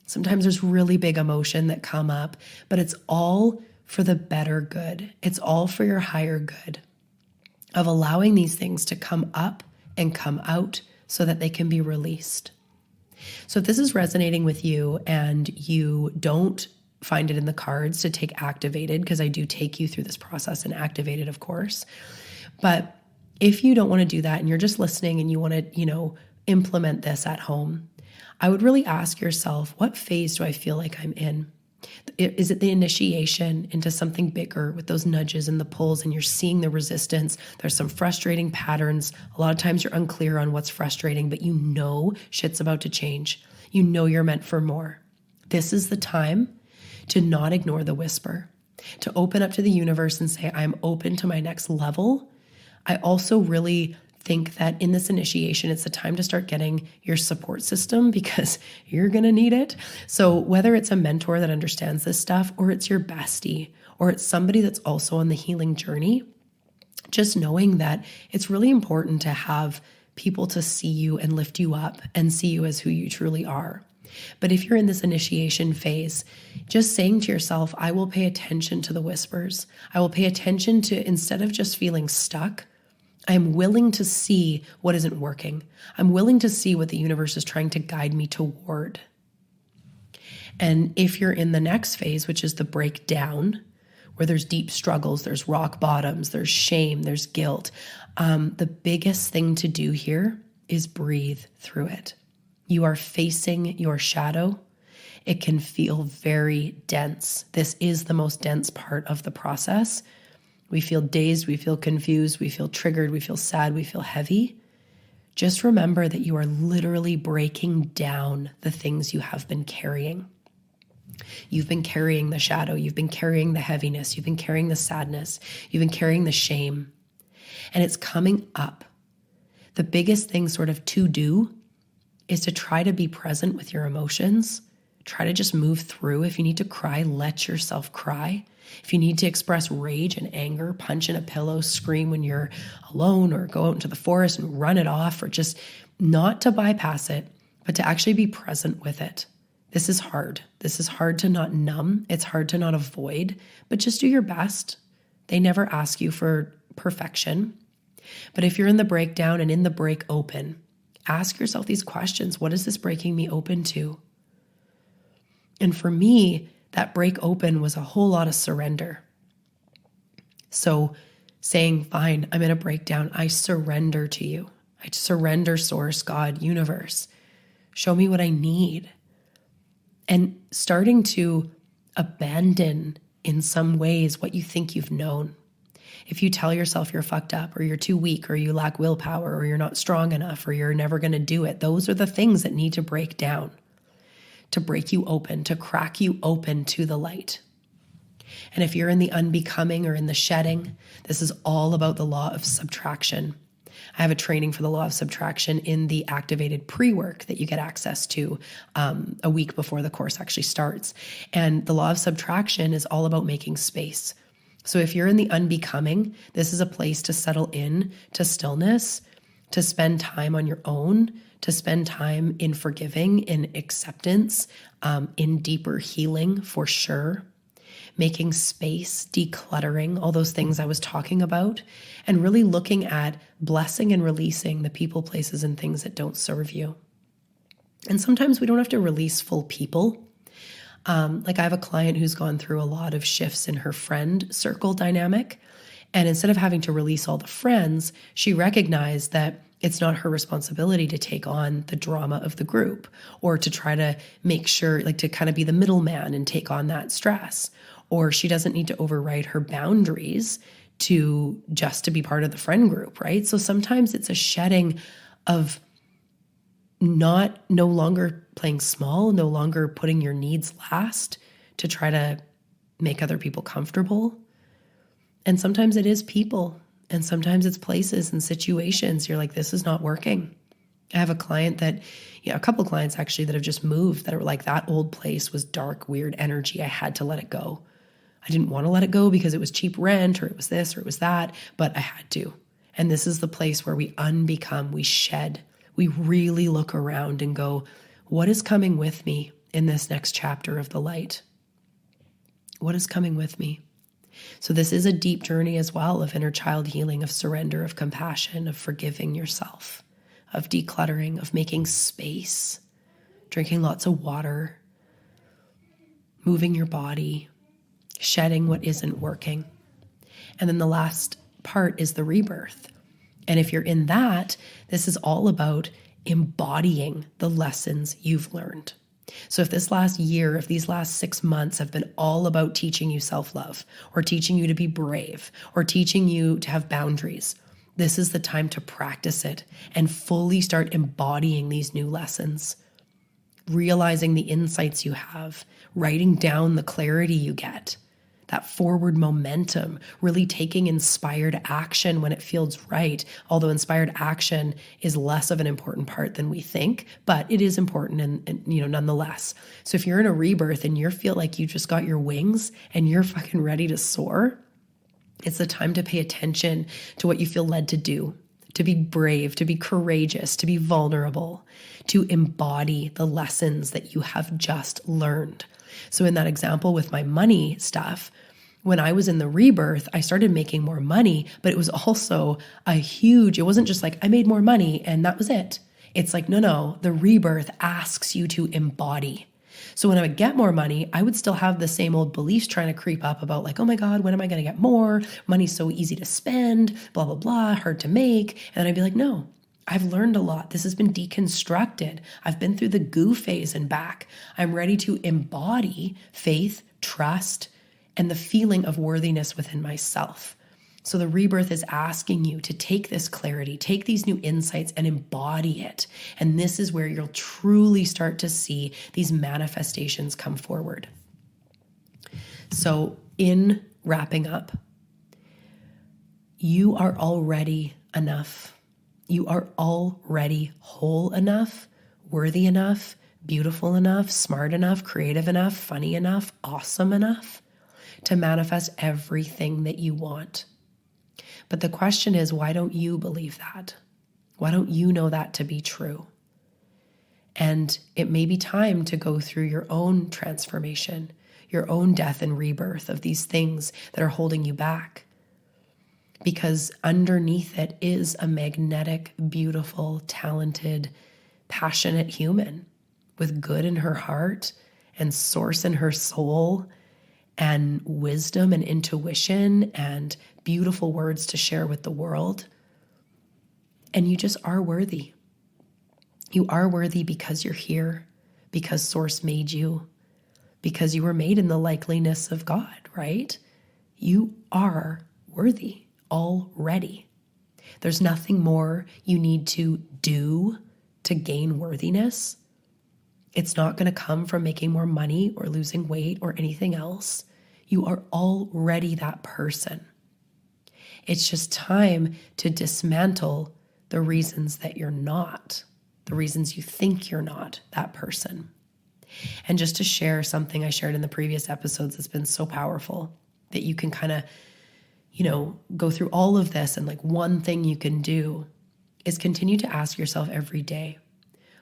Sometimes there's really big emotion that come up, but it's all for the better good. It's all for your higher good of allowing these things to come up and come out so that they can be released. So if this is resonating with you and you don't find it in the cards to take activated, because I do take you through this process and activate it, of course. But if you don't want to do that and you're just listening and you want to, implement this at home, I would really ask yourself, what phase do I feel like I'm in? Is it the initiation into something bigger with those nudges and the pulls and you're seeing the resistance? There's some frustrating patterns. A lot of times you're unclear on what's frustrating, but you know shit's about to change. You know you're meant for more. This is the time to not ignore the whisper, to open up to the universe and say, I'm open to my next level. I also really think that in this initiation, it's the time to start getting your support system because you're going to need it. So whether it's a mentor that understands this stuff, or it's your bestie, or it's somebody that's also on the healing journey, just knowing that it's really important to have people to see you and lift you up and see you as who you truly are. But if you're in this initiation phase, just saying to yourself, I will pay attention to the whispers. I will pay attention to, instead of just feeling stuck, I'm willing to see what isn't working. I'm willing to see what the universe is trying to guide me toward. And if you're in the next phase, which is the breakdown, where there's deep struggles, there's rock bottoms, there's shame, there's guilt, the biggest thing to do here is breathe through it. You are facing your shadow. It can feel very dense. This is the most dense part of the process. We feel dazed, we feel confused, we feel triggered, we feel sad, we feel heavy. Just remember that you are literally breaking down the things you have been carrying. You've been carrying the shadow, you've been carrying the heaviness, you've been carrying the sadness, you've been carrying the shame, and it's coming up. The biggest thing sort of to do is to try to be present with your emotions. Try to just move through. If you need to cry, let yourself cry. If you need to express rage and anger, punch in a pillow, scream when you're alone, or go out into the forest and run it off, or just not to bypass it, but to actually be present with it. This is hard. This is hard to not numb. It's hard to not avoid, but just do your best. They never ask you for perfection. But if you're in the breakdown and in the break open, ask yourself these questions. What is this breaking me open to? And for me, that break open was a whole lot of surrender. So saying, fine, I'm in a breakdown. I surrender to you. I surrender, source, God, universe. Show me what I need. And starting to abandon in some ways what you think you've known. If you tell yourself you're fucked up or you're too weak or you lack willpower or you're not strong enough or you're never going to do it, those are the things that need to break down, to break you open, to crack you open to the light. And if you're in the unbecoming or in the shedding, this is all about the law of subtraction. I have a training for the law of subtraction in the activated pre-work that you get access to a week before the course actually starts. And the law of subtraction is all about making space. So if you're in the unbecoming, this is a place to settle in to stillness, to spend time on your own, to spend time in forgiving, in acceptance, in deeper healing for sure. Making space, decluttering, all those things I was talking about, and really looking at blessing and releasing the people, places, and things that don't serve you. And sometimes we don't have to release full people. Like I have a client who's gone through a lot of shifts in her friend circle dynamic. And instead of having to release all the friends, she recognized that it's not her responsibility to take on the drama of the group or to try to make sure, like to kind of be the middleman and take on that stress. Or she doesn't need to override her boundaries to be part of the friend group, right? So sometimes it's a shedding of no longer playing small, no longer putting your needs last to try to make other people comfortable. And sometimes it is people, and sometimes it's places and situations. You're like, this is not working. I have a client that, a couple of clients actually that have just moved that are like, that old place was dark, weird energy. I had to let it go. I didn't want to let it go because it was cheap rent or it was this or it was that, but I had to. And this is the place where we unbecome, we shed. We really look around and go, what is coming with me in this next chapter of the light? What is coming with me? So this is a deep journey as well of inner child healing, of surrender, of compassion, of forgiving yourself, of decluttering, of making space, drinking lots of water, moving your body, shedding what isn't working. And then the last part is the rebirth. And if you're in that, this is all about embodying the lessons you've learned. So if this last year, if these last 6 months have been all about teaching you self-love or teaching you to be brave or teaching you to have boundaries, this is the time to practice it and fully start embodying these new lessons, realizing the insights you have, writing down the clarity you get, that forward momentum, really taking inspired action when it feels right. Although inspired action is less of an important part than we think, but it is important and nonetheless. So if you're in a rebirth and you feel like you just got your wings and you're fucking ready to soar, it's the time to pay attention to what you feel led to do, to be brave, to be courageous, to be vulnerable, to embody the lessons that you have just learned. So in that example with my money stuff, when I was in the rebirth, I started making more money, but it was also it wasn't just like I made more money and that was it. It's like, no, the rebirth asks you to embody. So when I would get more money, I would still have the same old beliefs trying to creep up about like, oh my God, when am I going to get more? Money's so easy to spend, blah, blah, blah, hard to make. And I'd be like, no, I've learned a lot. This has been deconstructed. I've been through the goo phase and back. I'm ready to embody faith, trust, and the feeling of worthiness within myself. So the rebirth is asking you to take this clarity, take these new insights and embody it. And this is where you'll truly start to see these manifestations come forward. So in wrapping up, you are already enough. You are already whole enough, worthy enough, beautiful enough, smart enough, creative enough, funny enough, awesome enough to manifest everything that you want. But the question is, why don't you believe that? Why don't you know that to be true? And it may be time to go through your own transformation, your own death and rebirth of these things that are holding you back. Because underneath it is a magnetic, beautiful, talented, passionate human with good in her heart and source in her soul and wisdom and intuition and beautiful words to share with the world. And you just are worthy. You are worthy because you're here, because Source made you, because you were made in the likeliness of God, right? You are worthy already. There's nothing more you need to do to gain worthiness. It's not going to come from making more money or losing weight or anything else. You are already that person. It's just time to dismantle the reasons that you're not, the reasons you think you're not that person. And just to share something I shared in the previous episodes that's been so powerful that you can kind of, go through all of this, and like one thing you can do is continue to ask yourself every day,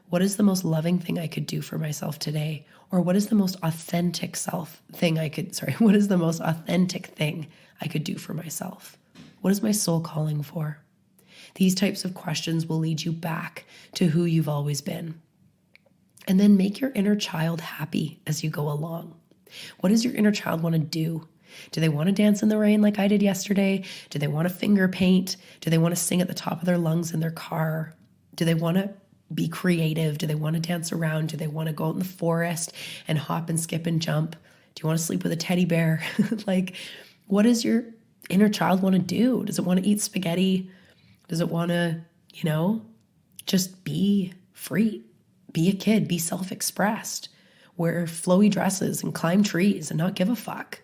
what is the most loving thing I could do for myself today? Or what is the most authentic what is the most authentic thing I could do for myself? What is my soul calling for? These types of questions will lead you back to who you've always been. And then make your inner child happy as you go along. What does your inner child want to do? Do they want to dance in the rain like I did yesterday? Do they want to finger paint? Do they want to sing at the top of their lungs in their car? Do they want to be creative? Do they want to dance around? Do they want to go out in the forest and hop and skip and jump? Do you want to sleep with a teddy bear? Like, what does your inner child want to do? Does it want to eat spaghetti? Does it want to, just be free? Be a kid, be self-expressed, wear flowy dresses and climb trees and not give a fuck.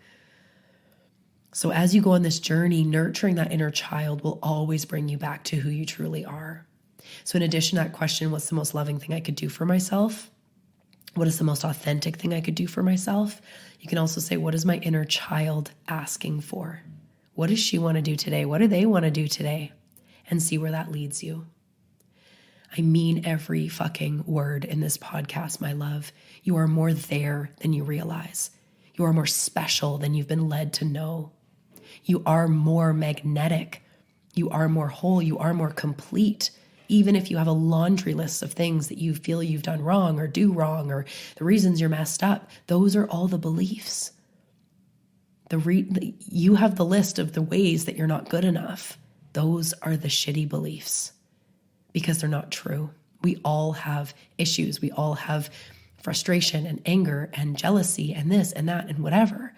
So as you go on this journey, nurturing that inner child will always bring you back to who you truly are. So in addition to that question, what's the most loving thing I could do for myself? What is the most authentic thing I could do for myself? You can also say, what is my inner child asking for? What does she want to do today? What do they want to do today? And see where that leads you. I mean every fucking word in this podcast, my love. You are more there than you realize. You are more special than you've been led to know. You are more magnetic. You are more whole. You are more complete. Even if you have a laundry list of things that you feel you've done wrong or do wrong or the reasons you're messed up, those are all the beliefs. You have the list of the ways that you're not good enough. Those are the shitty beliefs because they're not true. We all have issues. We all have frustration and anger and jealousy and this and that and whatever.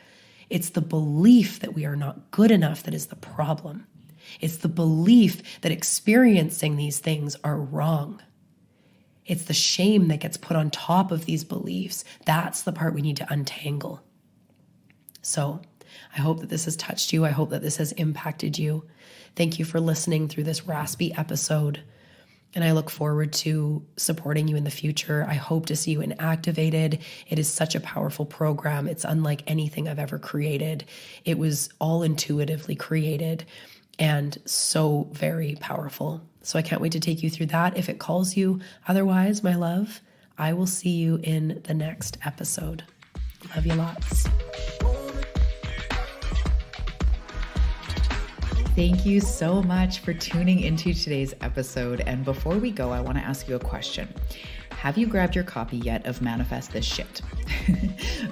It's the belief that we are not good enough that is the problem. It's the belief that experiencing these things are wrong. It's the shame that gets put on top of these beliefs. That's the part we need to untangle. So I hope that this has touched you. I hope that this has impacted you. Thank you for listening through this raspy episode. And I look forward to supporting you in the future. I hope to see you in Activated. It is such a powerful program. It's unlike anything I've ever created. It was all intuitively created and so very powerful. So I can't wait to take you through that if it calls you. Otherwise, my love, I will see you in the next episode. Love you lots. Thank you so much for tuning into today's episode. And before we go, I want to ask you a question. Have you grabbed your copy yet of Manifest This Shit?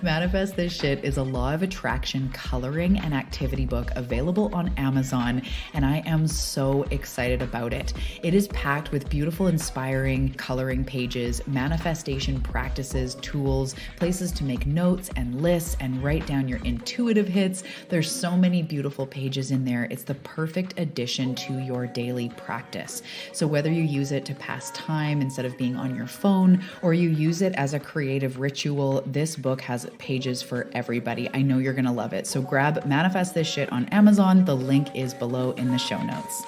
Manifest This Shit is a law of attraction coloring and activity book available on Amazon, and I am so excited about it. It is packed with beautiful, inspiring coloring pages, manifestation practices, tools, places to make notes and lists and write down your intuitive hits. There's so many beautiful pages in there. It's the perfect addition to your daily practice. So whether you use it to pass time instead of being on your phone, or you use it as a creative ritual, this book has pages for everybody. I know you're going to love it. So grab Manifest This Shit on Amazon. The link is below in the show notes.